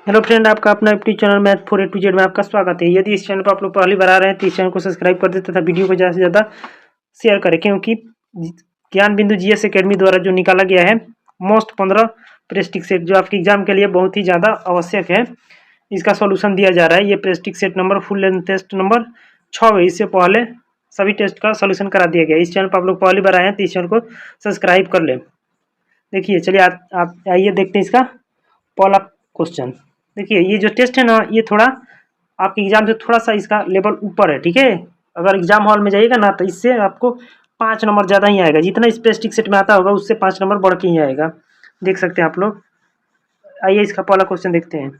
Hello friend, आपका अपना YouTube channel math 4 A to Z में आपका स्वागत है। यदि इस चैनल पर आप लोग पहली बार आ रहे हैं तो इस चैनल को सब्सक्राइब कर दें तथा वीडियो को ज़्यादा से ज़्यादा शेयर करें, क्योंकि ज्ञान बिंदु जीएस एकेडमी द्वारा जो निकाला गया है मोस्ट 15 प्रेस्टिक सेट, जो आपके एग्जाम के लिए बहुत ही ज़्यादा आवश्यक है, इसका सोल्यूशन दिया जा रहा है। ये प्रेस्टिक set number full length test number 6 है। इससे पहले सभी टेस्ट का सोल्यूशन करा दिया गया है। इस चैनल पर आप लोग पहली बार आए हैं तो इस चैनल को सब्सक्राइब कर लें। देखिए, चलिए आप आइए देखते हैं इसका पहला क्वेश्चन। देखिए, ये जो टेस्ट है ना, ये थोड़ा आपके एग्जाम से थोड़ा सा इसका लेवल ऊपर है, ठीक है। अगर एग्जाम हॉल में जाइएगा ना तो इससे आपको 5 नंबर ज़्यादा ही आएगा। जितना इस प्रेस्टिक सेट में आता होगा उससे 5 नंबर बढ़ के ही आएगा। देख सकते हैं आप लोग। आइए इसका पहला क्वेश्चन देखते हैं।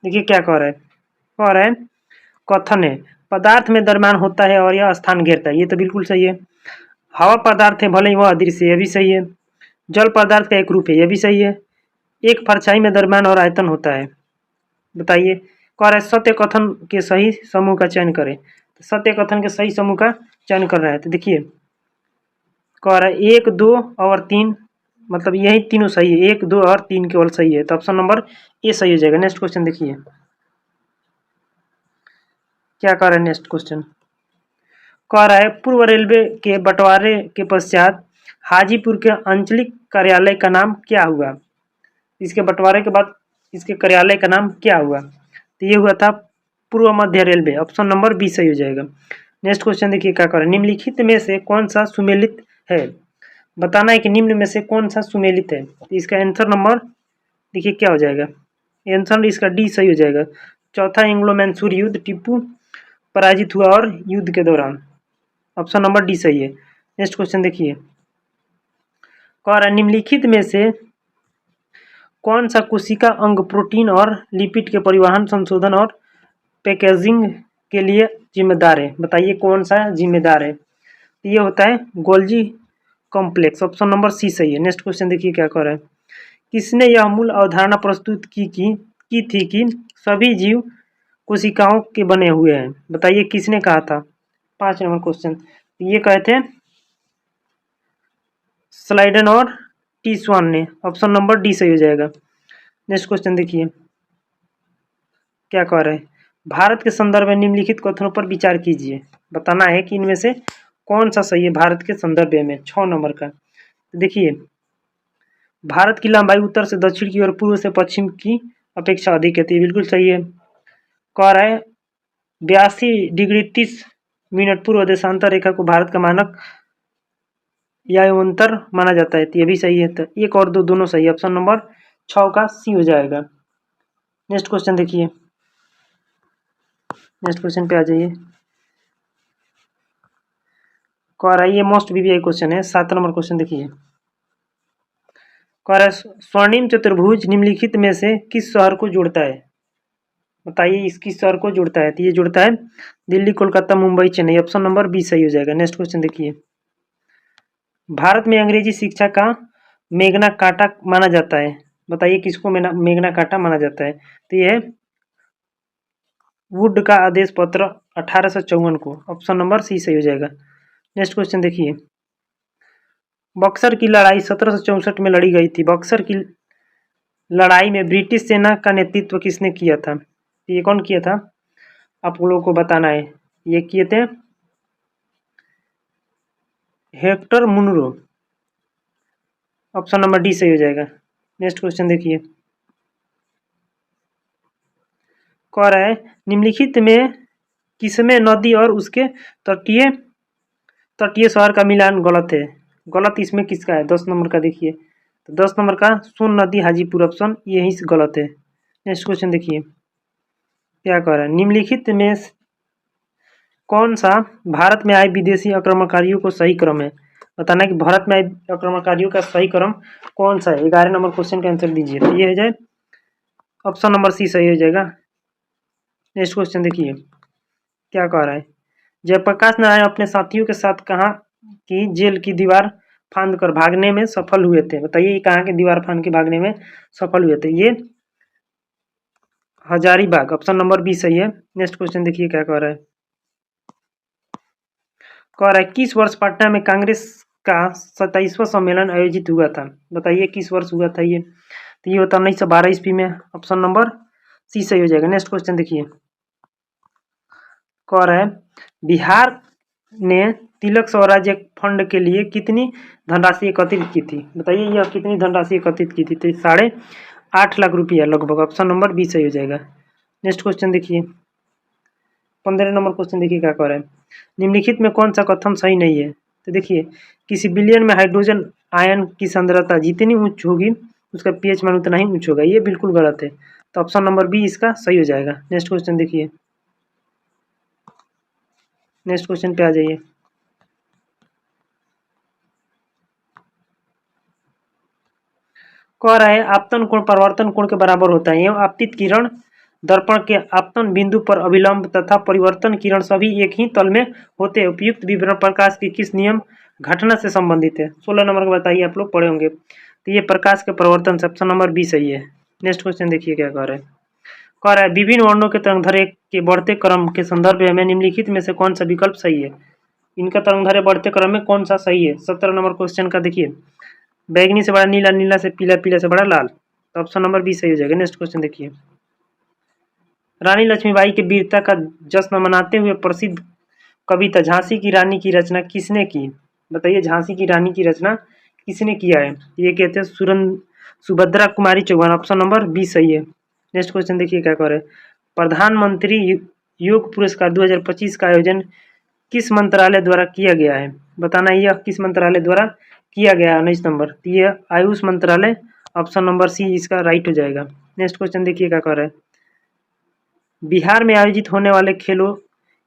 देखिए क्या कह रहा है कथन है, पदार्थ में द्रव्यमान होता है और यह स्थान घेरता है। ये तो बिल्कुल सही है। हवा पदार्थ है, भले ही वह अदृश्य है, यह भी सही है। जल पदार्थ का एक रूप है, यह भी सही है। एक परछाई में द्रव्यमान और आयतन होता है। बताइए। कह रहा है सत्य कथन के सही समूह का चयन करें। तो सत्य कथन के सही समूह का चयन कर रहा है। तो देखिए, कह रहा है 1, 2 और 3, मतलब यही तीनों सही है। 1, 2 और 3 केवल सही है, तो ऑप्शन नंबर ए सही हो जाएगा। नेक्स्ट क्वेश्चन देखिए क्या कह रहा है। नेक्स्ट क्वेश्चन कह रहा है पूर्व रेलवे के बंटवारे के पश्चात हाजीपुर के आंचलिक कार्यालय का नाम क्या हुआ। इसके बंटवारे के बाद इसके कार्यालय का नाम क्या हुआ। तो ये हुआ था पूर्व मध्य रेलवे। ऑप्शन नंबर बी सही हो जाएगा। नेक्स्ट क्वेश्चन देखिए क्या कर रहा है। निम्नलिखित में से कौन सा सुमेलित है। बताना है कि निम्न में से कौन सा सुमेलित है। तो इसका आंसर नंबर देखिए क्या हो जाएगा। आंसर इसका डी सही हो जाएगा। चौथा एंग्लो मैसूर युद्ध, टीपू पराजित हुआ और युद्ध के दौरान। ऑप्शन नंबर डी सही है। नेक्स्ट क्वेश्चन देखिए, कह रहा है निम्नलिखित में से कौन सा कोशिका अंग प्रोटीन और लिपिड के परिवहन, संशोधन और पैकेजिंग के लिए जिम्मेदार है। बताइए कौन सा जिम्मेदार है। तो ये होता है Golgi complex. Option number C सही है। नेक्स्ट क्वेश्चन देखिए क्या कह रहा है। किसने यह मूल अवधारणा प्रस्तुत की थी कि सभी जीव कोशिकाओं के बने हुए हैं। बताइए किसने कहा था। 5 नंबर क्वेश्चन। ये कहे थे स्लाइडन और टी स्वान ने। ऑप्शन नंबर डी सही हो जाएगा। नेक्स्ट क्वेश्चन देखिए क्या कह रहा है। भारत के संदर्भ में निम्नलिखित कथनों पर विचार कीजिए। बताना है कि इनमें से कौन सा सही है भारत के संदर्भ में। 6 नंबर का। तो देखिए, भारत की लंबाई उत्तर से दक्षिण की और पूर्व से पश्चिम की अपेक्षा अधिक है। तो ये बिल्कुल सही है। कह रहा है 82°30' पूर्व देशांतर रेखा को भारत का मानक या अंतर माना जाता है। तो ये भी सही है। तो एक और दो दोनों सही है। ऑप्शन नंबर 6 का सी हो जाएगा। नेक्स्ट क्वेश्चन देखिए। नेक्स्ट क्वेश्चन पे आ जाइए। कह रहा है ये मोस्ट वीवीआई क्वेश्चन है। 7 नंबर क्वेश्चन देखिए। कह रहा है स्वर्णिम चतुर्भुज निम्नलिखित में से किस शहर को जोड़ता है। बताइए इस किस शहर को जोड़ता है। तो ये जोड़ता है Delhi, Kolkata, Mumbai, Chennai. Option number B सही हो जाएगा। नेक्स्ट क्वेश्चन देखिए। भारत में अंग्रेजी शिक्षा का मेगना काटा माना जाता है। बताइए किसको मेगना काटा माना जाता है। तो ये वुड का आदेश पत्र 1854 को। ऑप्शन नंबर सी सही हो जाएगा। नेक्स्ट क्वेश्चन देखिए। बक्सर की लड़ाई 1764 में लड़ी गई थी। बक्सर की लड़ाई में ब्रिटिश सेना का नेतृत्व किसने किया था। ये कौन किया था आप लोगों को बताना है। ये किए थे Hector Munro. Option number D सही हो जाएगा। नेक्स्ट क्वेश्चन देखिए। कह रहा है निम्नलिखित में किसमें नदी और उसके तटीय तटीय शहर का मिलान गलत है। गलत इसमें किसका है। 10 नंबर का देखिए। तो 10 नंबर का सोन नदी हाजीपुर। ऑप्शन यही से गलत है। नेक्स्ट क्वेश्चन देखिए क्या कह रहा है। निम्नलिखित में कौन सा भारत में आए विदेशी आक्रमणकारियों को सही क्रम है। बताना है कि भारत में आए आक्रमणकारियों का सही क्रम कौन सा है। 11 नंबर क्वेश्चन का आंसर दीजिए। तो ये हो जाए ऑप्शन नंबर सी सही हो जाएगा। नेक्स्ट क्वेश्चन देखिए क्या कह रहा है। जयप्रकाश नारायण अपने साथियों के साथ कहाँ की जेल की दीवार फांद कर भागने में सफल हुए थे। बताइए कहाँ की दीवार फांद के भागने में सफल हुए थे। ये हजारीबाग। ऑप्शन नंबर बी सही है। नेक्स्ट क्वेश्चन देखिए क्या कह रहा है। कह रहा है किस वर्ष पटना में कांग्रेस का 27वां सम्मेलन आयोजित हुआ था। बताइए किस वर्ष हुआ था ये। तो ये होता है 1912 ईस्वी में। ऑप्शन नंबर सी सही हो जाएगा। नेक्स्ट क्वेश्चन देखिए, कह रहा है बिहार ने तिलक स्वराज्य फंड के लिए कितनी धनराशि एकत्रित की थी? बताइए यह कितनी धनराशि एकत्रित की थी? तो 8.5 लाख रुपया लगभग। ऑप्शन नंबर बी सही हो जाएगा। नेक्स्ट क्वेश्चन देखिए, 15 नंबर क्वेश्चन देखिए क्या कह रहा है, निम्नलिखित में कौन सा कथन सही नहीं है? तो देखिए, किसी विलयन में हाइड्रोजन आयन की सांद्रता जितनी उच्च होगी उसका पीएच मान उतना ही उच्च होगा। ये बिल्कुल गलत है, तो ऑप्शन नंबर बी इसका सही हो जाएगा। नेक्स्ट क्वेश्चन देखिए, नेक्स्ट क्वेश्चन पे आ जाइए। कह रहा है आपतन कोण परावर्तन कोण के बराबर होता है एवं आपतित किरण दर्पण के आपतन बिंदु पर अभिलंब तथा परिवर्तन किरण सभी एक ही तल में होते हैं। उपयुक्त विवरण प्रकाश के किस नियम घटना से संबंधित है? 16 नंबर का बताइए, आप लोग पढ़े होंगे। तो ये प्रकाश के परिवर्तन से ऑप्शन नंबर बी सही है। नेक्स्ट क्वेश्चन देखिए क्या कह रहा है, कह रहा है विभिन्न वर्णों के तरंगधैर्य के बढ़ते क्रम के संदर्भ में निम्नलिखित में से कौन सा विकल्प सही है? इनका तरंगधैर्य बढ़ते क्रम में कौन सा सही है? 17 नंबर क्वेश्चन का देखिए, बैगनी से बड़ा नीला, नीला से पीला, पीला से बड़ा लाल। तो ऑप्शन नंबर बी सही हो जाएगा। नेक्स्ट क्वेश्चन देखिए, रानी लक्ष्मीबाई के वीरता का जश्न मनाते हुए प्रसिद्ध कविता झांसी की रानी की रचना किसने की? बताइए झांसी की रानी की रचना किसने किया है? ये कहते हैं Subhadra Kumari Chauhan. Option number B सही है। नेक्स्ट क्वेश्चन देखिए क्या कह रहे हैं, प्रधानमंत्री योग पुरस्कार 2025 का आयोजन किस मंत्रालय द्वारा किया गया है? बताना यह किस मंत्रालय द्वारा किया गया है। 19 नंबर, तो ये आयुष मंत्रालय। ऑप्शन नंबर सी इसका राइट हो जाएगा। नेक्स्ट क्वेश्चन देखिए क्या कह रहा है, बिहार में आयोजित होने वाले खेलो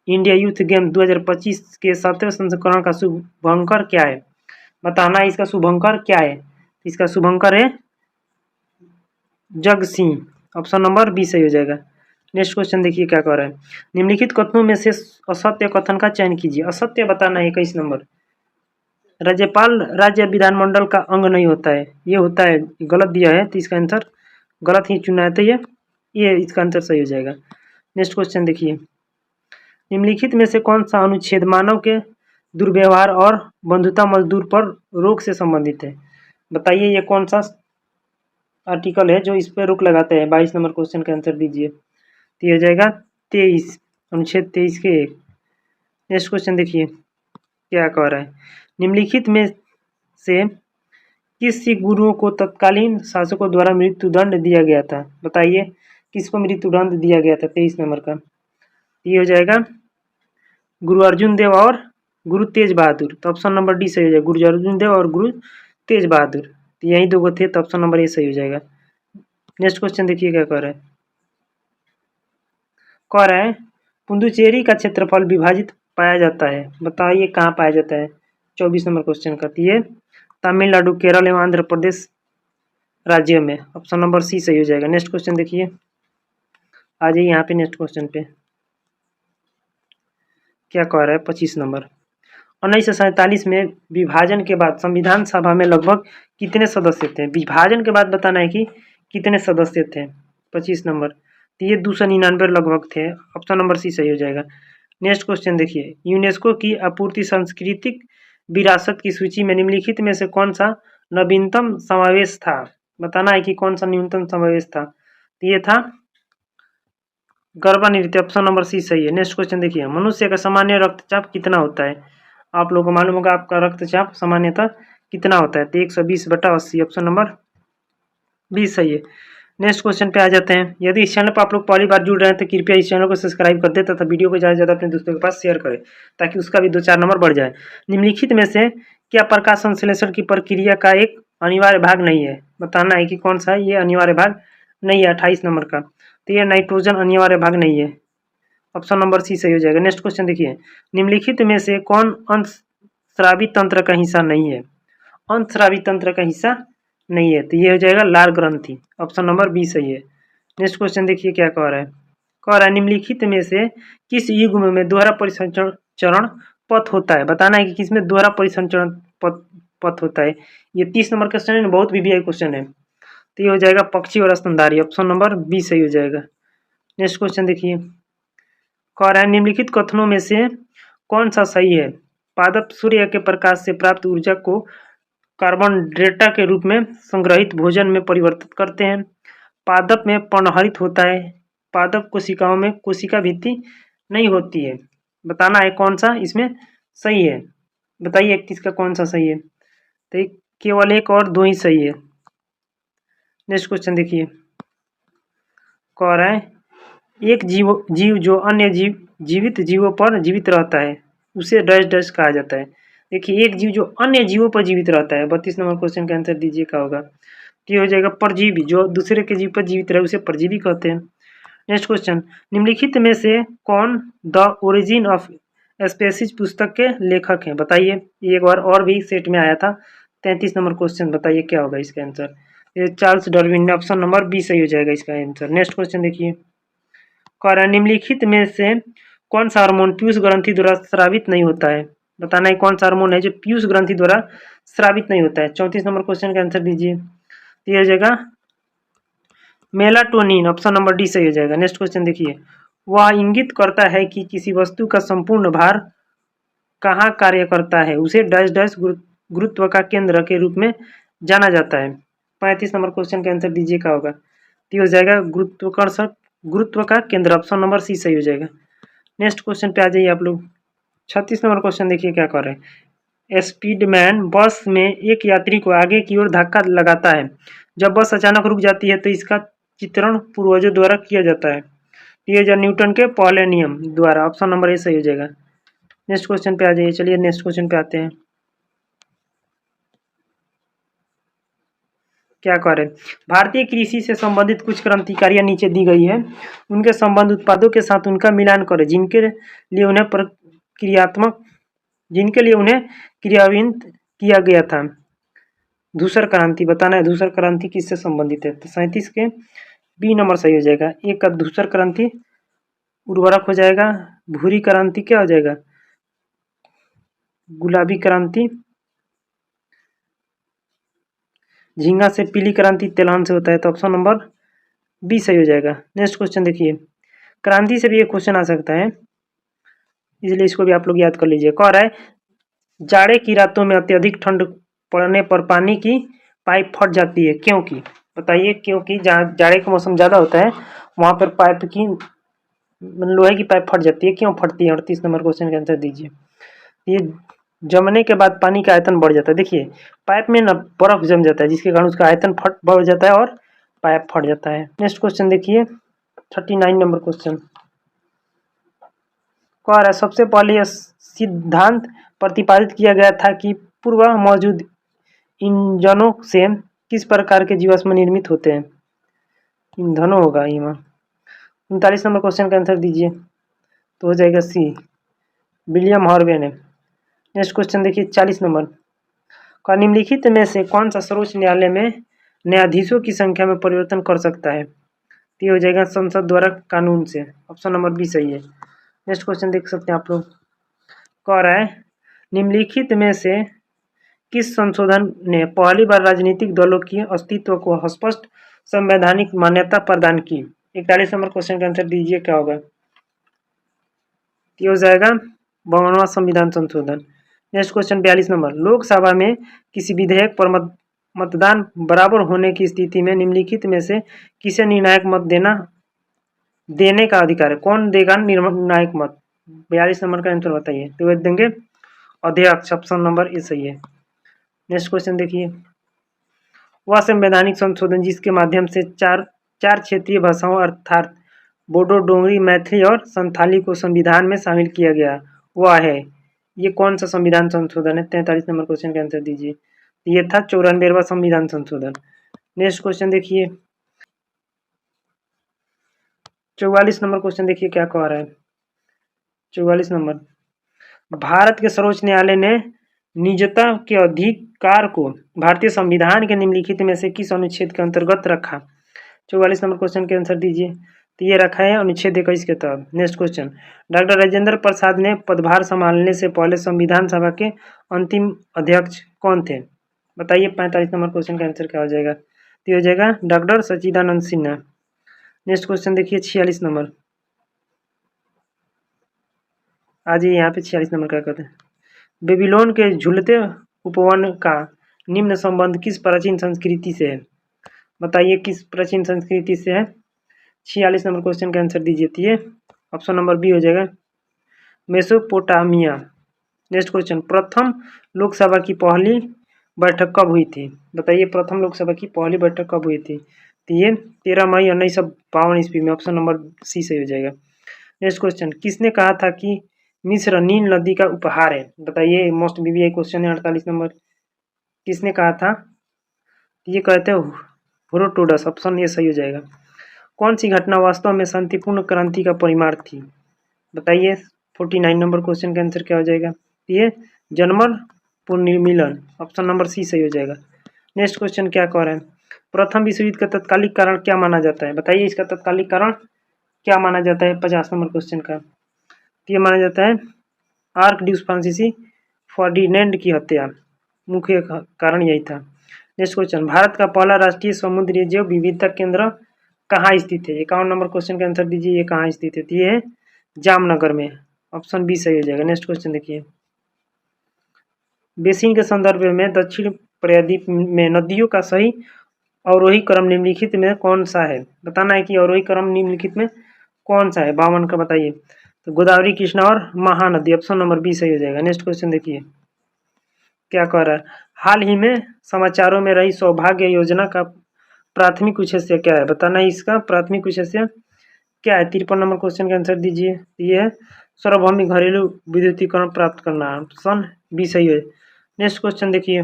इंडिया यूथ गेम 2025 के 7वें संस्करण का शुभंकर क्या है? बताना इसका शुभंकर क्या है। इसका शुभंकर है जग सिंह। ऑप्शन नंबर बी सही हो जाएगा। नेक्स्ट क्वेश्चन देखिए क्या कह रहा है, निम्नलिखित कथनों में से असत्य कथन का चयन कीजिए। असत्य बताना है 21 नंबर, राज्यपाल राज्य विधानमंडल का अंग नहीं होता है, ये होता है, गलत दिया है, तो इसका आंसर गलत ही चुना है, तो ये इसका आंसर सही हो जाएगा। नेक्स्ट क्वेश्चन देखिए, निम्नलिखित में से कौन सा अनुच्छेद मानव के दुर्व्यवहार और बंधुता मजदूर पर रोक से संबंधित है? बताइए ये कौन सा आर्टिकल है जो इस पर रोक लगाते हैं? 22 नंबर क्वेश्चन का आंसर दीजिए। तो ये हो जाएगा 23, अनुच्छेद 23 के 1। नेक्स्ट क्वेश्चन देखिए क्या कह रहा है, निम्नलिखित में से किस सिख गुरुओं को तत्कालीन शासकों द्वारा मृत्युदंड दिया गया था? बताइए किसको मृत्युदंड दिया गया था? 23 नंबर का ये हो जाएगा गुरु अर्जुन देव और गुरु तेज बहादुर। तो ऑप्शन नंबर डी सही हो जाएगा, गुरु अर्जुन देव और गुरु तेज बहादुर। तो यही दो थे, तो ऑप्शन नंबर ए सही हो जाएगा। नेक्स्ट क्वेश्चन देखिए क्या कह रहा है, कह रहा है पुडुचेरी का क्षेत्रफल विभाजित पाया जाता है। बताइए कहाँ पाया जाता है? 24 नंबर क्वेश्चन का, तो ये तमिलनाडु, केरल एवं आंध्र प्रदेश राज्य में। ऑप्शन नंबर सी सही हो जाएगा। नेक्स्ट क्वेश्चन देखिए, आ जाइए यहाँ पे नेक्स्ट क्वेश्चन पे क्या कह रहा है। 25 नंबर, 1947 में विभाजन के बाद संविधान सभा में लगभग कितने सदस्य थे? विभाजन के बाद बताना है कि कितने सदस्य थे। 25 नंबर, तो ये 299 लगभग थे। ऑप्शन नंबर सी सही हो जाएगा। नेक्स्ट क्वेश्चन देखिए, यूनेस्को की आपूर्ति सांस्कृतिक विरासत की सूची में निम्नलिखित में से कौन सा नवीनतम समावेश था? बताना है कि कौन सा न्यूनतम समावेश था। तो ये था गरबा नृत्य। ऑप्शन नंबर सी सही है। नेक्स्ट क्वेश्चन देखिए, मनुष्य का सामान्य रक्तचाप कितना होता है? आप लोगों को मालूम होगा आपका रक्तचाप सामान्यतः कितना होता है? तो 120/80। ऑप्शन नंबर बी सही है। नेक्स्ट क्वेश्चन पे आ जाते हैं। यदि इस चैनल पर आप लोग पहली बार जुड़ रहे हैं तो कृपया इस चैनल को सब्सक्राइब कर दे तथा वीडियो को ज़्यादा से ज़्यादा अपने दोस्तों के पास शेयर करें ताकि उसका भी 2-4 नंबर बढ़ जाए। निम्नलिखित में से क्या प्रकाश संश्लेषण की प्रक्रिया का एक अनिवार्य भाग नहीं है? बताना है कि कौन सा ये अनिवार्य भाग नहीं है। 28 नंबर का, तो ये नाइट्रोजन अनिवार्य भाग नहीं है। ऑप्शन नंबर सी सही हो जाएगा। नेक्स्ट क्वेश्चन देखिए, निम्नलिखित में से कौन अंतःस्रावी तंत्र का हिस्सा नहीं है? अंतःस्रावी तंत्र का हिस्सा नहीं है, तो ये हो जाएगा लाल ग्रंथि। ऑप्शन नंबर बी सही है। नेक्स्ट क्वेश्चन देखिए क्या कह रहा है, कह रहा है निम्नलिखित में से किस युग्म में दोहरा परिसंचरण पथ होता है? बताना है कि किसमें दोहरा परिसंचरण पथ होता है। ये 30 नंबर क्वेश्चन है, बहुत वीवीआई क्वेश्चन है। तो ये हो जाएगा पक्षी और स्तनधारी। ऑप्शन नंबर बी सही हो जाएगा। नेक्स्ट क्वेश्चन देखिए, कह रहा है निम्नलिखित कथनों में से कौन सा सही है? पादप सूर्य के प्रकाश से प्राप्त ऊर्जा को कार्बन डेटा के रूप में संग्रहित भोजन में परिवर्तित करते हैं। पादप में पर्णहरित होता है। पादप कोशिकाओं में कोशिका भित्ति नहीं होती है। बताना है कौन सा इसमें सही है। बताइए 31 का कौन सा सही है। तो केवल एक और दो ही सही है। नेक्स्ट क्वेश्चन देखिए, कह रहा है एक जीव जो अन्य जीवित जीवों पर जीवित रहता है उसे डैश डैश कहा जाता है। देखिए एक जीव जो अन्य जीवों पर जीवित रहता है। 32 नंबर क्वेश्चन का आंसर दीजिए क्या होगा। तो ये हो जाएगा परजीवी। जो दूसरे के जीव पर जीवित रहे उसे परजीवी कहते हैं। नेक्स्ट क्वेश्चन, निम्नलिखित में से कौन द ओरिजिन ऑफ स्पेसीज पुस्तक के लेखक हैं। बताइए। एक बार और भी सेट में आया था। 33 नंबर क्वेश्चन बताइए क्या होगा इसका आंसर। ये Charles Darwin. Option number B सही हो जाएगा इसका आंसर। नेक्स्ट क्वेश्चन देखिए, निम्नलिखित में से कौन सा हार्मोन पीयूष ग्रंथि द्वारा स्रावित नहीं होता है। बताना है कौन सा हार्मोन है जो पीयूष ग्रंथि द्वारा स्रावित नहीं होता है। 34 नंबर क्वेश्चन का आंसर दीजिए। ये हो जाएगा मेलाटोनिन। ऑप्शन नंबर डी सही हो जाएगा। नेक्स्ट क्वेश्चन देखिए, वह इंगित करता है कि किसी वस्तु का संपूर्ण भार कहाँ कार्य करता है उसे डैश डैश गुरुत्व का केंद्र के रूप में जाना जाता है। 35 नंबर क्वेश्चन का आंसर दीजिए क्या होगा। तो हो जाएगा गुरुत्वाकर्षण गुरुत्व का केंद्र। ऑप्शन नंबर सी सही हो जाएगा। नेक्स्ट क्वेश्चन पे आ जाइए आप लोग। 36 नंबर क्वेश्चन देखिए क्या कर रहे हैं। स्पीडमैन बस में एक यात्री को आगे की ओर धक्का लगाता है। जब बस अचानक रुक जाती है तो इसका चित्रण पूर्वजों द्वारा किया जाता है। ये जो न्यूटन के पहले नियम द्वारा। ऑप्शन नंबर ए सही हो जाएगा। नेक्स्ट क्वेश्चन पे आ जाइए। चलिए नेक्स्ट क्वेश्चन पे आते हैं। क्या करें, भारतीय कृषि से संबंधित कुछ क्रांतिकारियां नीचे दी गई है। उनके संबंध उत्पादों के साथ उनका मिलान करें जिनके लिए उन्हें क्रियान्वित किया गया था। धूसर क्रांति। बताना है धूसर क्रांति किससे संबंधित है। तो 37 के बी नंबर सही हो जाएगा। एक का धूसर क्रांति उर्वरक हो जाएगा। भूरी क्रांति क्या हो जाएगा, गुलाबी क्रांति। झींगा से पीली क्रांति तिलहन से होता है। तो ऑप्शन नंबर बी सही हो जाएगा। नेक्स्ट क्वेश्चन देखिए, क्रांति से भी एक क्वेश्चन आ सकता है इसलिए इसको भी आप लोग याद कर लीजिए। कह रहा है जाड़े की रातों में अत्यधिक ठंड पड़ने पर पानी की पाइप फट जाती है क्योंकि। बताइए क्योंकि जहाँ जाड़े का मौसम ज़्यादा होता है वहाँ पर पाइप की लोहे की पाइप फट जाती है। क्यों फटती है। 38 नंबर क्वेश्चन का आंसर दीजिए। ये जमने के बाद पानी का आयतन बढ़ जाता है। देखिए पाइप में ना बर्फ जम जाता है जिसके कारण उसका आयतन बढ़ जाता है और पाइप फट जाता है। नेक्स्ट क्वेश्चन देखिए 39 नंबर क्वेश्चन। कह रहा है सबसे पहले यह सिद्धांत प्रतिपादित किया गया था कि पूर्व मौजूद इंजनों से किस प्रकार के जीवाश्म निर्मित होते हैं। ईंधनों होगा यहाँ। 39 नंबर क्वेश्चन का आंसर दीजिए। तो हो जाएगा सी, विलियम हार्वे ने। नेक्स्ट क्वेश्चन देखिए 40 नंबर का, निम्नलिखित में से कौन सा सर्वोच्च न्यायालय में न्यायाधीशों की संख्या में परिवर्तन कर सकता है। तो ये हो जाएगा संसद द्वारा कानून से। ऑप्शन नंबर बी सही है। नेक्स्ट क्वेश्चन देख सकते हैं आप लोग। कह रहा है निम्नलिखित में से किस संशोधन ने पहली बार राजनीतिक दलों की अस्तित्व को स्पष्ट संवैधानिक मान्यता प्रदान की। 41 नंबर क्वेश्चन का आंसर दीजिए क्या होगा। ये हो जाएगा 52वां संविधान संशोधन। नेक्स्ट क्वेश्चन 42 नंबर, लोकसभा में किसी विधेयक पर मतदान बराबर होने की स्थिति में निम्नलिखित में से किसे निर्णायक मत देने का अधिकार है। कौन देगा निर्णायक मत। 42 नंबर का आंसर बताइए। तो देंगे अध्यक्ष। ऑप्शन नंबर ए सही है। नेक्स्ट क्वेश्चन देखिए, वह संवैधानिक संशोधन जिसके माध्यम से चार क्षेत्रीय भाषाओं अर्थात बोडो, डोगरी, मैथिली और संथाली को संविधान में शामिल किया गया वह है। ये कौन सा संविधान संशोधन है। 43 नंबर क्वेश्चन का आंसर दीजिए। ये था 94वां संविधान संशोधन। नेक्स्ट क्वेश्चन देखिए 44 नंबर क्वेश्चन देखिए क्या कह रहा है। 44 नंबर, भारत के सर्वोच्च न्यायालय ने निजता के अधिकार को भारतीय संविधान के निम्नलिखित में से किस अनुच्छेद के अंतर्गत रखा। 44 नंबर क्वेश्चन के आंसर दीजिए। तो ये रखा है अनुच्छेद 21 के तहत। Next question, doctor Rajendra Prasad ने पदभार संभालने से पहले संविधान सभा के अंतिम अध्यक्ष कौन थे। बताइए। 45 नंबर क्वेश्चन का आंसर क्या हो जाएगा। तो हो जाएगा डॉक्टर सच्चिदानंद सिन्हा। नेक्स्ट क्वेश्चन देखिए 46 नंबर। आ जाइए यहाँ पे 46 नंबर क्या कहते हैं। बेबीलोन के झूलते उपवन का निम्न संबंध किस प्राचीन संस्कृति से है? बताइए किस प्राचीन संस्कृति से है? 46 नंबर क्वेश्चन का आंसर दीजिए। तो ये ऑप्शन नंबर बी हो जाएगा, मेसोपोटामिया। नेक्स्ट क्वेश्चन, प्रथम लोकसभा की पहली बैठक कब हुई थी? बताइए प्रथम लोकसभा की पहली बैठक कब हुई थी? तो ये 13 मई 1952 ईस्वी में। ऑप्शन नंबर सी सही हो जाएगा। नेक्स्ट क्वेश्चन, किसने कहा था कि मिस्र नील नदी का उपहार है? बताइए मोस्ट बीबीआई क्वेश्चन है 48 नंबर। किसने कहा था? ये कहते हो हेरोडोटस। ऑप्शन ए सही हो जाएगा। कौन सी घटना वास्तव में शांतिपूर्ण क्रांति का परिमाण थी? बताइए 49 नंबर क्वेश्चन का आंसर क्या हो जाएगा? ये जनमल पुनर्मिलन। ऑप्शन नंबर सी सही हो जाएगा। नेक्स्ट क्वेश्चन क्या कह रहा है? प्रथम विश्व युद्ध का तत्कालिक कारण क्या माना जाता है? बताइए इसका तत्कालिक कारण क्या माना जाता है? 50 नंबर क्वेश्चन का। तो ये माना जाता है आर्कड्यूस फ्रांसीसी फर्डिनेंड की हत्या। मुख्य कारण यही था। नेक्स्ट क्वेश्चन, भारत का पहला राष्ट्रीय समुद्री जैव विविधता केंद्र कहाँ स्थित है? 51 नंबर क्वेश्चन का आंसर दीजिए, ये कहाँ स्थित है? तो ये है जामनगर में। ऑप्शन बी सही हो जाएगा। नेक्स्ट क्वेश्चन देखिए, बेसिन के संदर्भ में दक्षिण प्रायद्वीप में नदियों का सही अवरोही क्रम निम्नलिखित में कौन सा है? बताना है कि अवरोही क्रम निम्नलिखित में कौन सा है? 52 का बताइए। तो गोदावरी, कृष्णा और महानदी। ऑप्शन नंबर बी सही हो जाएगा। नेक्स्ट क्वेश्चन देखिए क्या कह रहा है? हाल ही में समाचारों में रही सौभाग्य योजना का प्राथमिक उद्देश्य क्या है? बताना है इसका प्राथमिक उद्देश्य क्या है? 53 नंबर क्वेश्चन का आंसर दीजिए। ये है सार्वभौमिक घरेलू विद्युतीकरण प्राप्त करना। ऑप्शन बी सही है। नेक्स्ट क्वेश्चन देखिए,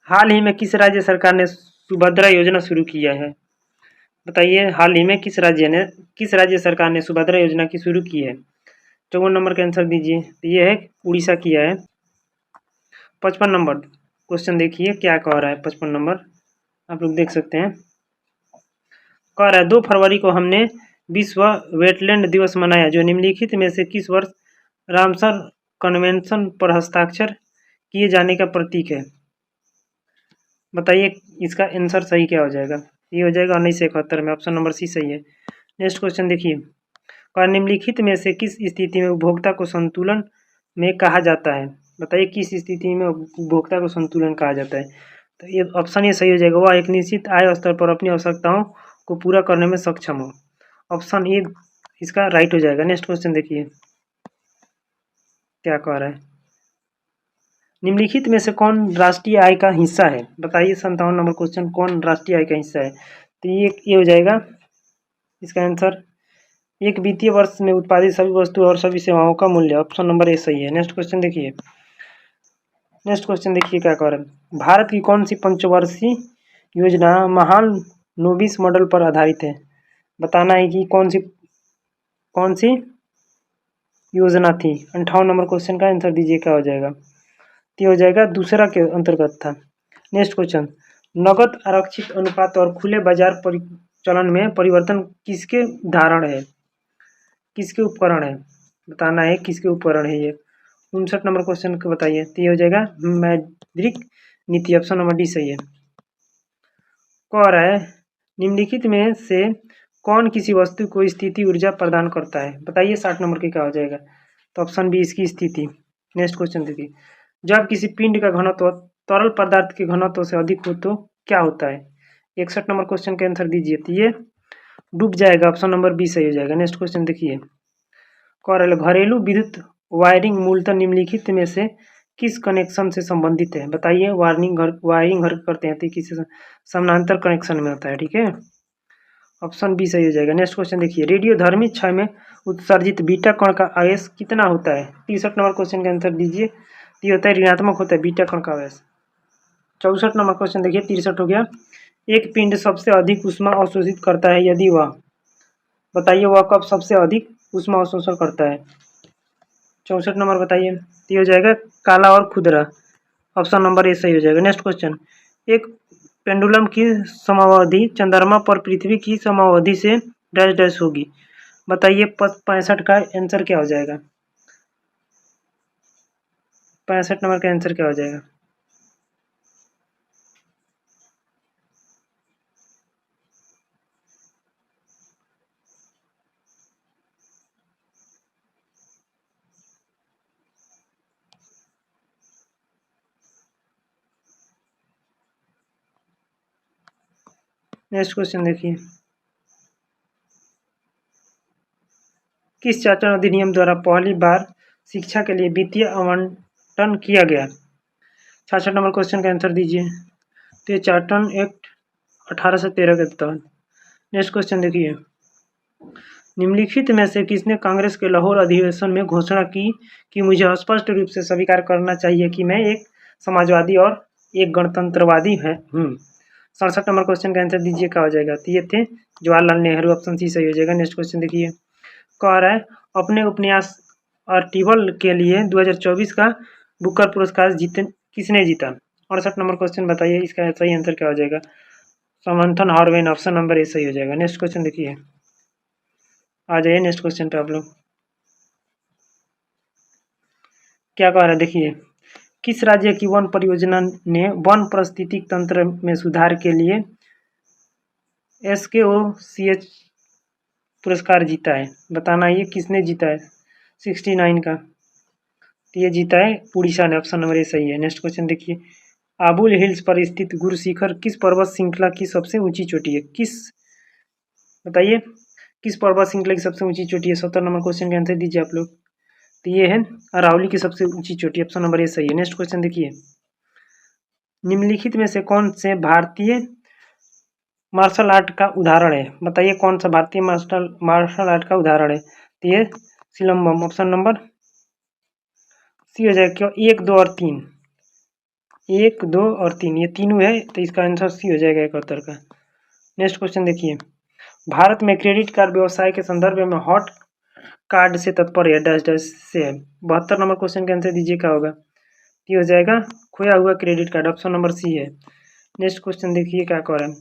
हाल ही में किस राज्य सरकार ने सुभद्रा योजना शुरू किया है? बताइए हाल ही में किस राज्य सरकार ने सुभद्रा योजना की शुरू की है? 54 नंबर का आंसर दीजिए। तो ये है उड़ीसा किया है। 55 नंबर क्वेश्चन देखिए क्या कह रहा है। 55 नंबर आप लोग देख सकते हैं। कह रहा है 2 फरवरी को हमने विश्व वेटलैंड दिवस मनाया, जो निम्नलिखित में से किस वर्ष रामसर कन्वेंशन पर हस्ताक्षर किए जाने का प्रतीक है? बताइए इसका आंसर सही क्या हो जाएगा? ये हो जाएगा 1971 में। ऑप्शन नंबर सी सही है। नेक्स्ट क्वेश्चन देखिए, और निम्नलिखित में से किस स्थिति में उपभोक्ता को संतुलन में कहा जाता है? बताइए किस स्थिति में उपभोक्ता को संतुलन कहा जाता है? तो ये ऑप्शन ये सही हो जाएगा, वह एक निश्चित आय स्तर पर अपनी आवश्यकताओं को पूरा करने में सक्षम हो। ऑप्शन ए इसका राइट हो जाएगा। नेक्स्ट क्वेश्चन देखिए क्या कह रहा है? निम्नलिखित में से कौन राष्ट्रीय आय का हिस्सा है? बताइए 57 नंबर क्वेश्चन, कौन राष्ट्रीय आय का हिस्सा है? तो ये हो जाएगा इसका आंसर, एक वित्तीय वर्ष में उत्पादित सभी वस्तुओं और सभी सेवाओं का मूल्य। ऑप्शन नंबर ए सही है। नेक्स्ट क्वेश्चन देखिए क्या कह रहा है? भारत की कौन सी पंचवर्षीय योजना महान नोबिस मॉडल पर आधारित है? बताना है कि कौन सी योजना थी। 58 नंबर क्वेश्चन का आंसर दीजिए क्या हो जाएगा? तो हो जाएगा दूसरा के अंतर्गत था। नेक्स्ट क्वेश्चन, नकद आरक्षित अनुपात और खुले बाजार परिचालन में परिवर्तन किसके उदाहरण है? किसके उपकरण है? बताना है किसके उपकरण है ये। 59 नंबर क्वेश्चन को बताइए। तो ये हो जाएगा मौद्रिक नीति। ऑप्शन नंबर डी सही है। कह रहा है निम्नलिखित में से कौन किसी वस्तु को स्थिति ऊर्जा प्रदान करता है? बताइए 60 नंबर के क्या हो जाएगा? तो ऑप्शन बी इसकी स्थिति। नेक्स्ट क्वेश्चन देखिए, जब किसी पिंड का घनत्व तरल पदार्थ के घनत्व से अधिक हो तो क्या होता है? 61 नंबर क्वेश्चन का आंसर दीजिए। तो ये डूब जाएगा। ऑप्शन नंबर बी सही हो जाएगा। नेक्स्ट क्वेश्चन देखिए, घरेलू विद्युत वायरिंग मूलतः निम्नलिखित में से किस कनेक्शन से संबंधित है? बताइए वायरिंग घर करते हैं तो किसी समानांतर कनेक्शन में होता है। ठीक है, ऑप्शन बी सही हो जाएगा। नेक्स्ट क्वेश्चन देखिए, रेडियोधर्मी क्षय में उत्सर्जित बीटा कण का आवेश कितना होता है? 63 नंबर क्वेश्चन का आंसर दीजिए। ये होता है ऋणात्मक होता है बीटा कण का आवेश। 64 नंबर क्वेश्चन देखिए, 63 हो गया। एक पिंड सबसे अधिक ऊष्मा अवशोषित करता है यदि वह, बताइए वह कब सबसे अधिक ऊष्मा अवशोषण करता है? 64 नंबर बताइए। तो ये हो जाएगा काला और खुदरा। ऑप्शन नंबर ए सही हो जाएगा। नेक्स्ट क्वेश्चन, एक पेंडुलम की समावधि चंद्रमा पर पृथ्वी की समावधि से डैश डैश होगी। बताइए 65 का आंसर क्या हो जाएगा? 65 नंबर का आंसर क्या हो जाएगा? नेक्स्ट क्वेश्चन देखिए, किस चार्टर अधिनियम द्वारा पहली बार शिक्षा के लिए वित्तीय आवंटन किया गया? 66 नंबर क्वेश्चन का आंसर दीजिए। तो ये चार्टर एक्ट 1813 के तहत। नेक्स्ट क्वेश्चन देखिए, निम्नलिखित में से किसने कांग्रेस के लाहौर अधिवेशन में घोषणा की कि मुझे स्पष्ट रूप से स्वीकार करना चाहिए कि मैं एक समाजवादी और एक गणतंत्रवादी हूँ? 67 नंबर क्वेश्चन का आंसर दीजिए, क्या हो जाएगा? तो ये थे जवाहरलाल नेहरू, ऑप्शन सी सही हो जाएगा। नेक्स्ट क्वेश्चन देखिए, कह रहा है अपने उपन्यास आर्टिकल के लिए 2024 का बुकर पुरस्कार किसने जीता? 68 नंबर क्वेश्चन बताइए, इसका सही आंसर क्या हो जाएगा? समंथन हॉर्वेन, ऑप्शन नंबर ए सही हो जाएगा। नेक्स्ट क्वेश्चन देखिए, आ जाइए नेक्स्ट क्वेश्चन पे आप लोग। क्या कह रहा है देखिए, किस राज्य की वन परियोजना ने वन पारिस्थितिक तंत्र में सुधार के लिए SKOCH पुरस्कार जीता है? बताना ये किसने जीता है 69 का? तो ये जीता है उड़ीसा ने, ऑप्शन नंबर ए सही है। नेक्स्ट क्वेश्चन देखिए, आबुल हिल्स पर स्थित गुरु शिखर किस पर्वत श्रृंखला की सबसे ऊंची चोटी है? बताइए किस पर्वत श्रृंखला की सबसे ऊंची चोटी है? 70 नंबर क्वेश्चन का आंसर दीजिए आप लोग। तो ये है अरावली की सबसे ऊंची चोटी, ऑप्शन नंबर ए सही है। नेक्स्ट क्वेश्चन देखिए, निम्नलिखित में से कौन से भारतीय मार्शल आर्ट का उदाहरण है? बताइए कौन सा भारतीय मार्शल आर्ट का उदाहरण है? तो ये सिलम्बम, ऑप्शन नंबर सी हो जाएगा। क्यों? 1, 2 और 3, 1, 2 और 3 ये तीनों है, तो इसका आंसर सी हो जाएगा 71 का। नेक्स्ट क्वेश्चन देखिए, भारत में क्रेडिट कार्ड व्यवसाय के संदर्भ में हॉट कार्ड से तात्पर्य डैश डैश से है। 72 नंबर क्वेश्चन का आंसर दीजिए, क्या होगा? ये हो जाएगा खोया हुआ credit card, option number C है। नेक्स्ट क्वेश्चन देखिए, क्या कह रहा है,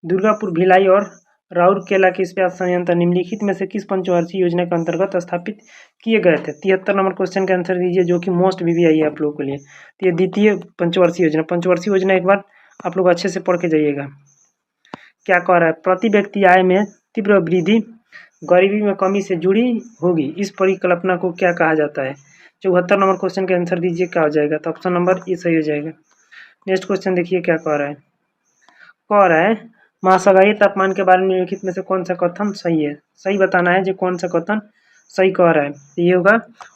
दुर्गापुर, भिलाई और राउरकेला के इस्पात संयंत्र निम्नलिखित में से किस पंचवार्षिक योजना के अंतर्गत स्थापित किए गए थे? 73 नंबर क्वेश्चन का आंसर दीजिए, जो कि मोस्ट VVI है आप लोगों के लिए। तो ये द्वितीय पंचवर्षीय योजना, पंचवर्षीय योजना एक बार आप लोग अच्छे से पढ़ के जाइएगा। क्या कह रहा है, प्रति व्यक्ति आय में तीव्र वृद्धि गरीबी में कमी से जुड़ी होगी, इस परिकल्पना को क्या कहा जाता है? 74 नंबर क्वेश्चन का आंसर दीजिए, क्या हो जाएगा? तो ऑप्शन नंबर ए सही हो जाएगा। नेक्स्ट क्वेश्चन देखिए, क्या कह रहा है, महासागरीय तापमान के बारे में निम्नलिखित में से कौन सा कथन सही है? सही बताना है जो कौन सा कथन सही कह रहा है। ये होगा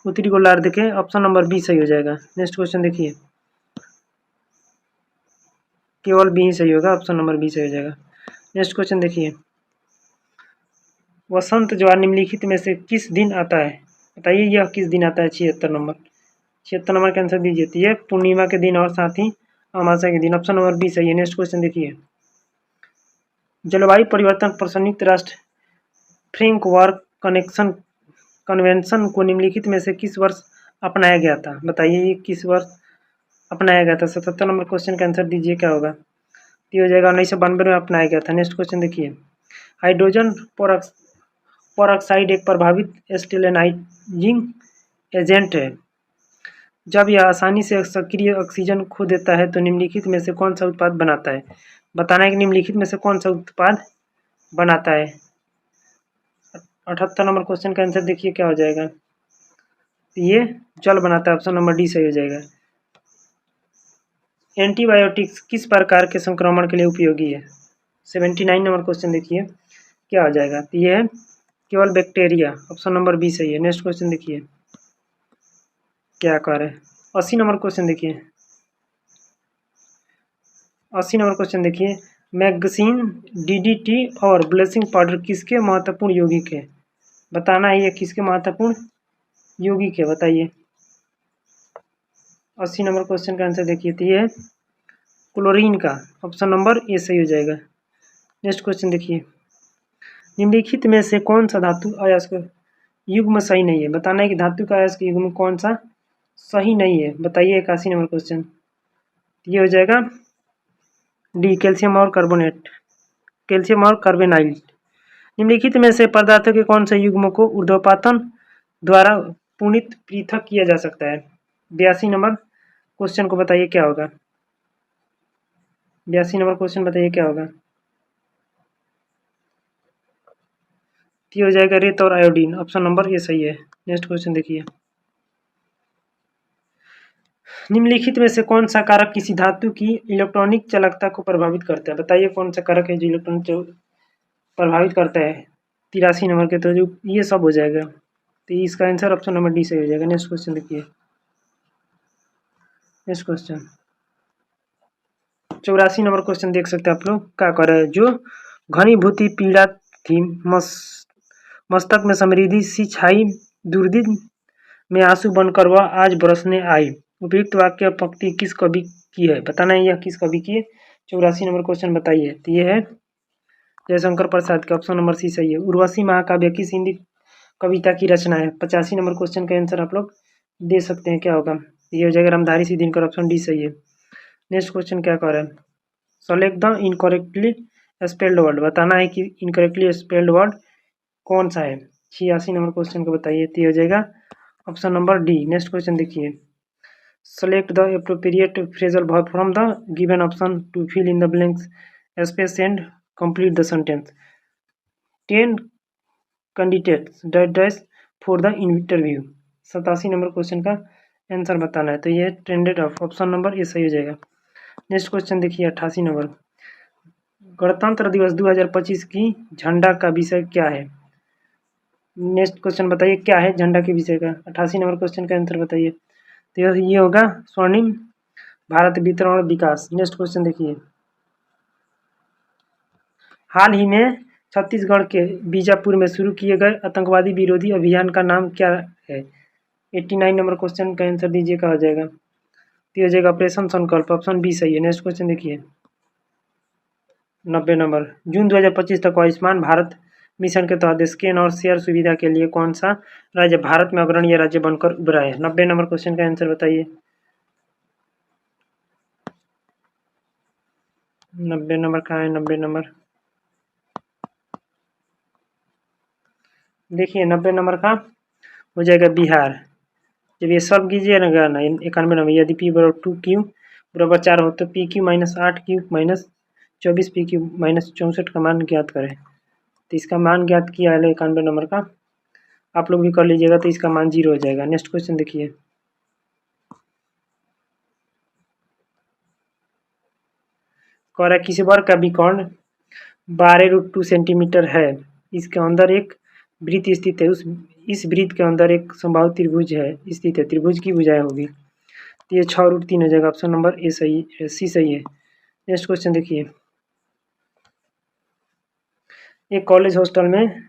उत्तरी गोलार्ध के, ऑप्शन नंबर बी सही हो जाएगा। नेक्स्ट क्वेश्चन देखिए, केवल बी ही सही होगा, ऑप्शन नंबर बी सही हो जाएगा। नेक्स्ट क्वेश्चन देखिए, वसंत ज्वार निम्नलिखित में से किस दिन आता है? बताइए यह किस दिन आता है? 76 नंबर, 76 नंबर का आंसर दीजिए। तो ये पूर्णिमा के दिन और साथ ही अमावस्या के दिन, ऑप्शन नंबर बी सही है। नेक्स्ट क्वेश्चन देखिए, जलवायु परिवर्तन पर संयुक्त राष्ट्र फ्रेमवर्क कन्वेंशन को निम्नलिखित में से किस वर्ष अपनाया गया था? बताइए ये किस वर्ष अपनाया गया था? 77 नंबर क्वेश्चन का आंसर दीजिए, क्या होगा? ये हो जाएगा 1992 में अपनाया गया था। नेक्स्ट क्वेश्चन देखिए, हाइड्रोजन परऑक्साइड एक प्रभावित स्टेलाइजिंग एजेंट है। जब यह आसानी से सक्रिय ऑक्सीजन खो देता है तो निम्नलिखित में से कौन सा उत्पाद बनाता है? बताना है कि निम्नलिखित में से कौन सा उत्पाद बनाता है। 78 नंबर क्वेश्चन का आंसर देखिए, क्या हो जाएगा? ये जल बनाता है, ऑप्शन नंबर डी सही हो जाएगा। एंटीबायोटिक्स किस प्रकार के संक्रमण के लिए उपयोगी है? 79 नंबर क्वेश्चन देखिए, क्या हो जाएगा? तो ये है केवल बैक्टीरिया, ऑप्शन नंबर बी सही है। नेक्स्ट क्वेश्चन देखिए, क्या कर रहे हैं, 80 नंबर क्वेश्चन देखिए, 80 नंबर क्वेश्चन देखिए, मैगजीन DDT और ब्लीचिंग पाउडर किसके महत्वपूर्ण यौगिक है? बताना है ये किसके महत्वपूर्ण यौगिक है, बताइए। 80 नंबर क्वेश्चन का आंसर देखिए, तो ये है क्लोरीन का, ऑप्शन नंबर ए सही हो जाएगा। नेक्स्ट क्वेश्चन देखिए, निम्नलिखित में से कौन सा धातु अयस्क युग्म सही नहीं है? बताना है कि धातु का अयस्क युग्म कौन सा सही नहीं है, बताइए। 81 नंबर क्वेश्चन, ये हो जाएगा डी, कैल्शियम और कार्बोनेट, कैल्शियम और कार्बोनाइल। निम्नलिखित में से पदार्थों के कौन से युग्म को ऊर्ध्वपातन द्वारा पुनित पृथक किया जा सकता है? 82 नंबर क्वेश्चन को बताइए, क्या होगा? 82 नंबर क्वेश्चन बताइए, क्या होगा? ये हो जाएगा रेत और आयोडीन, ऑप्शन नंबर ए सही है। नेक्स्ट क्वेश्चन देखिए, निम्नलिखित में से कौन सा कारक किसी धातु की इलेक्ट्रॉनिक चालकता को प्रभावित करता है? बताइए कौन सा कारक है जो इलेक्ट्रॉनिक प्रभावित करता है? 83 नंबर के, तो जो ये सब हो जाएगा, तो इसका आंसर ऑप्शन नंबर डी सही हो जाएगा। नेक्स्ट क्वेश्चन देखिए। नेक्स्ट क्वेश्चन 84 नंबर क्वेश्चन देख सकते हैं आप लोग। क्या कर रहे हैं? जो घनीभूति पीड़ा थी, मस्तक में समृद्धि सी छाई, दुर्दिन में आंसू बनकर वह आज बरसने आई। उपयुक्त वाक्य पंक्ति किस कवि की है? बताना है यह किस कवि की है। 84 नंबर क्वेश्चन बताइए। तो ये है जयशंकर प्रसाद का, ऑप्शन नंबर सी सही है। उर्वशी महाकाव्य किस हिंदी कविता की रचना है? 85 नंबर क्वेश्चन का आंसर आप लोग दे सकते हैं, क्या होगा? ये हो जाएगा रामधारी सिंह दिनकर, ऑप्शन डी सही है। नेक्स्ट क्वेश्चन क्या कर रहा है? Select the incorrectly spelled word, बताना है कि इनकरेक्टली स्पेल्ड वर्ड कौन सा है। 86 नंबर क्वेश्चन को बताइए। तो हो जाएगा option number D. Next question देखिए। Select the appropriate phrasal verb from the given option to fill in the blanks space and complete the sentence. 10 candidates dash for the interview. 87 number question का answer बताना है। तो ये trended off, option number A सही हो जाएगा। Next question देखिए 88 number. गणतंत्र दिवस 2025 की झंडा का विषय क्या है? नेक्स्ट क्वेश्चन बताइए क्या है झंडा के विषय का। 88 नंबर क्वेश्चन का आंसर बताइए। तो ये होगा स्वर्णिम भारत वितरण और विकास। नेक्स्ट क्वेश्चन देखिए। हाल ही में छत्तीसगढ़ के बीजापुर में शुरू किए गए आतंकवादी विरोधी अभियान का नाम क्या है? 89 नंबर क्वेश्चन का आंसर दीजिए, क्या हो जाएगा? तो हो जाएगा ऑपरेशन संकल्प, ऑप्शन बी सही है। नेक्स्ट क्वेश्चन देखिए 90 नंबर। जून 2025 तक आयुष्मान भारत मिशन के तहत स्कैन और शेयर सुविधा के लिए कौन सा राज्य भारत में अग्रणी राज्य बनकर उभरा है? 90 नंबर क्वेश्चन का आंसर बताइए। 90 नंबर कहाँ है? 90 नंबर देखिए, 90 नंबर का हो जाएगा बिहार। जब ये सॉल्व कीजिएगा ना 91 नंबर, यदि पी बराबर 2 क्यू बराबर 4 हो तो P Q minus 8 Q minus 24 P Q minus 64 का मान ज्ञात करें। तो इसका मान ज्ञात किया है 91 नंबर का, आप लोग भी कर लीजिएगा, तो इसका मान 0 हो जाएगा। नेक्स्ट क्वेश्चन देखिए। कह रहा है किसी वर्ग का विकर्ण 12√2 सेंटीमीटर है, इसके अंदर एक वृत्त स्थित है, इस वृत्त के अंदर एक समबाहु त्रिभुज है स्थित है, त्रिभुज की भुजाएं होगी। तो ये 6√3 हो जाएगा, ऑप्शन नंबर ए सही है, सी सही है। नेक्स्ट क्वेश्चन देखिए। एक कॉलेज हॉस्टल में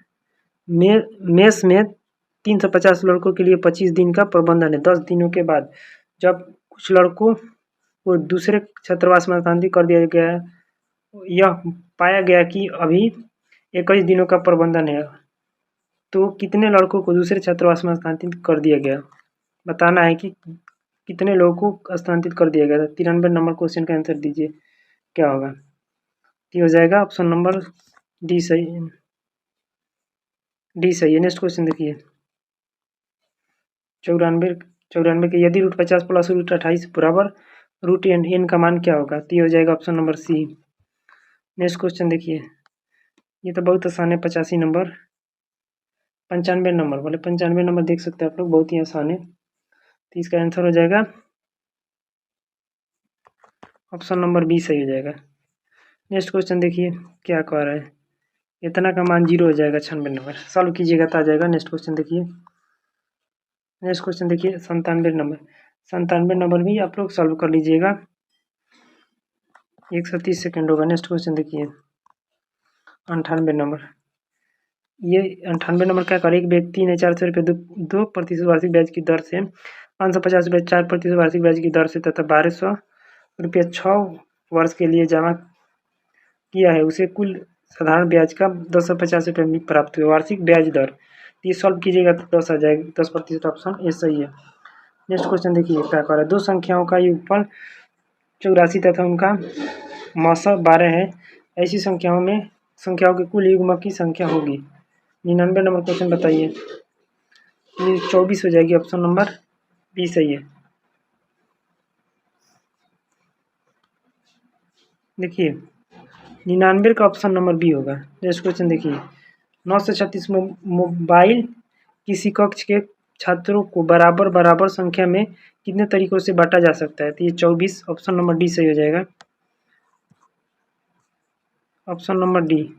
मेस में 350 लड़कों के लिए 25 दिन का प्रबंधन है। 10 दिनों के बाद जब कुछ लड़कों को दूसरे छात्रावास में स्थानांतरित कर दिया गया, यह पाया गया कि अभी 21 दिनों का प्रबंधन है, तो कितने लड़कों को दूसरे छात्रावास में स्थानांतरित कर दिया गया? बताना है कि कितने लोगों को स्थानांतरित कर दिया गया था। 93 नंबर क्वेश्चन का आंसर दीजिए, क्या होगा? ये हो जाएगा ऑप्शन नंबर डी सही, डी सही है। नेक्स्ट क्वेश्चन देखिए 94 के, यदि √50 प्लस √28 बराबर √n का मान क्या होगा? तो ये हो जाएगा option number C. Next question देखिए, ये तो बहुत आसान है। 85 नंबर, 95 नंबर बोले, 95 नंबर देख सकते हैं आप लोग, बहुत ही आसान है। तो इसका आंसर हो जाएगा ऑप्शन नंबर बी सही हो जाएगा। नेक्स्ट क्वेश्चन देखिए क्या कह रहा है। इतना का मान 0 हो जाएगा। 96 नंबर सॉल्व कीजिएगा तो आ जाएगा। नेक्स्ट क्वेश्चन देखिए। नेक्स्ट क्वेश्चन देखिए 97 नंबर। 97 नंबर भी आप लोग सॉल्व कर लीजिएगा, 130 सेकेंड होगा। नेक्स्ट क्वेश्चन देखिए 98 नंबर। ये 98 नंबर क्या करे, एक व्यक्ति ने 400 रुपये 2% वार्षिक ब्याज की दर से 550 रुपये 4% वार्षिक ब्याज की दर से तथा 1200 रुपये 6 वर्ष के लिए जमा किया है, उसे कुल साधारण ब्याज का 250 रुपये प्राप्त हुए। वार्षिक ब्याज दर, ये सॉल्व कीजिएगा तो 10 आ जाएगा, 10%, ऑप्शन ए सही है। नेक्स्ट क्वेश्चन देखिए क्या कर रहा है। दो संख्याओं का योगफल 84 तथा उनका मौसा 12 है, ऐसी संख्याओं के कुल युग्म की संख्या होगी। 99 नंबर क्वेश्चन बताइए। ये 24 हो जाएगी, ऑप्शन नंबर बी सही है। देखिए 99 का ऑप्शन नंबर बी होगा। नेक्स्ट क्वेश्चन देखिए 936 मोबाइल किसी कक्ष के छात्रों को बराबर बराबर संख्या में कितने तरीकों से बांटा जा सकता है? तो ये 24, ऑप्शन नंबर डी सही हो जाएगा। Option number D.